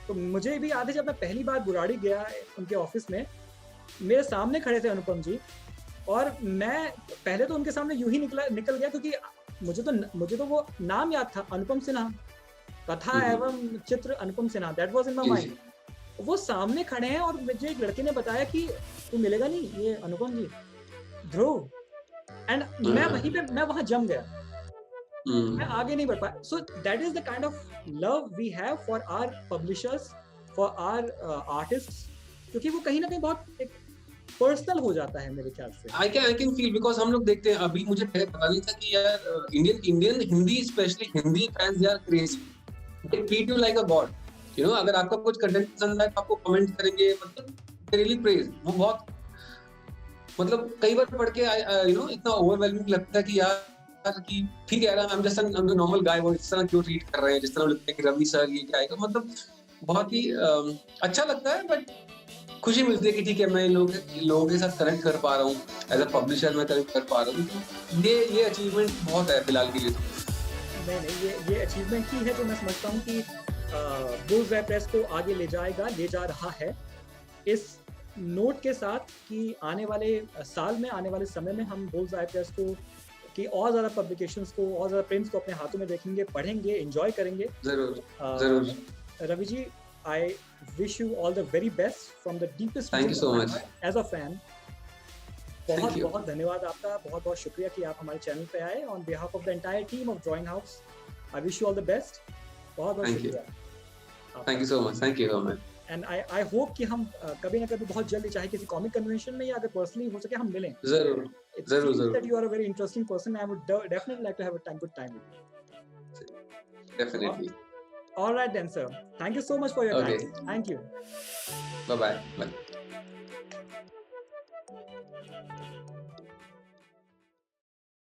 तो मुझे भी याद है जब मैं पहली बार बुराड़ी गया उनके ऑफिस में, मेरे सामने खड़े थे अनुपम जी, और मैं पहले तो उनके सामने यूं ही निकल गया, क्योंकि मुझे तो वो नाम याद था, अनुपम सिन्हा, कथा एवं चित्र Anupam Sinha, that was in my जी, माइंड। वो सामने खड़े हैं और मुझे एक लड़के ने बताया कि तू मिलेगा नहीं, ये अनुपम जी, ध्रुव। एंड मैं वहां जम गया, मैं आगे नहीं बढ़ पाया। So that is the kind of love we have for our publishers, for our artists, क्योंकि वो कहीं ना कहीं बहुत एक पर्सनल हो जाता है मेरे ख्याल से। आई कैन फील, बिकॉज हम लोग देखते हैं, अभी मुझे पहले पता नहीं था कि यार Indian Hindi, specially Hindi fans they are crazy, they treat you like a god. अगर आपका कुछ कंटेंट पसंद आए तो आपको कमेंट करेंगे, मतलब रियली प्रेज। वो बहुत, मतलब कई बार पढ़ के इतना ओवरवेलमिंग लगता है कि यार कि ठीक है यार, I am just an normal guy, वो इस तरह क्यों ट्रीट कर रहे हैं, जिस तरह लगता है कि रवि सर ये क्या है, मतलब बहुत ही अच्छा लगता है। बट खुशी मिलती है कि ठीक है, मैं इन लोगों के साथ कनेक्ट कर पा रहा हूँ, एज अ पब्लिशर मैं कनेक्ट कर पा रहा हूँ, तो ये अचीवमेंट बहुत है फिलहाल के लिए। तो नहीं, ये अचीवमेंट ही है जो मैं समझता हूँ कि बुल्सआई प्रेस को आगे ले जा रहा है, इस नोट के साथ कि आने वाले साल में, आने वाले समय में हम बुल्सआई प्रेस को कि और ज़्यादा पब्लिकेशंस को, और ज़्यादा प्रिंट्स को अपने हाथों में देखेंगे, पढ़ेंगे, एंजॉय करेंगे। जरूर Ravi ji, I wish you all the very best from the deepest thank you so much as a fan. बहुत बहुत धन्यवाद आपका, बहुत बहुत शुक्रिया कि आप हमारे चैनल पे आए। On behalf of the entire team of drawing house, I wish you all the best. बहुत बहुत शुक्रिया, thank you so much, thank you so much. And I hope कि हम कभी ना कभी बहुत जल्दी, चाहे किसी कॉमिक कन्वेंशन में या अगर पर्सनली हो सके, हम मिलें। जरूर जरूर that you are a very interesting person. I would definitely like to have a good time with you. Definitely. All right then, sir. Thank you so much for your time. Thank you. Bye bye.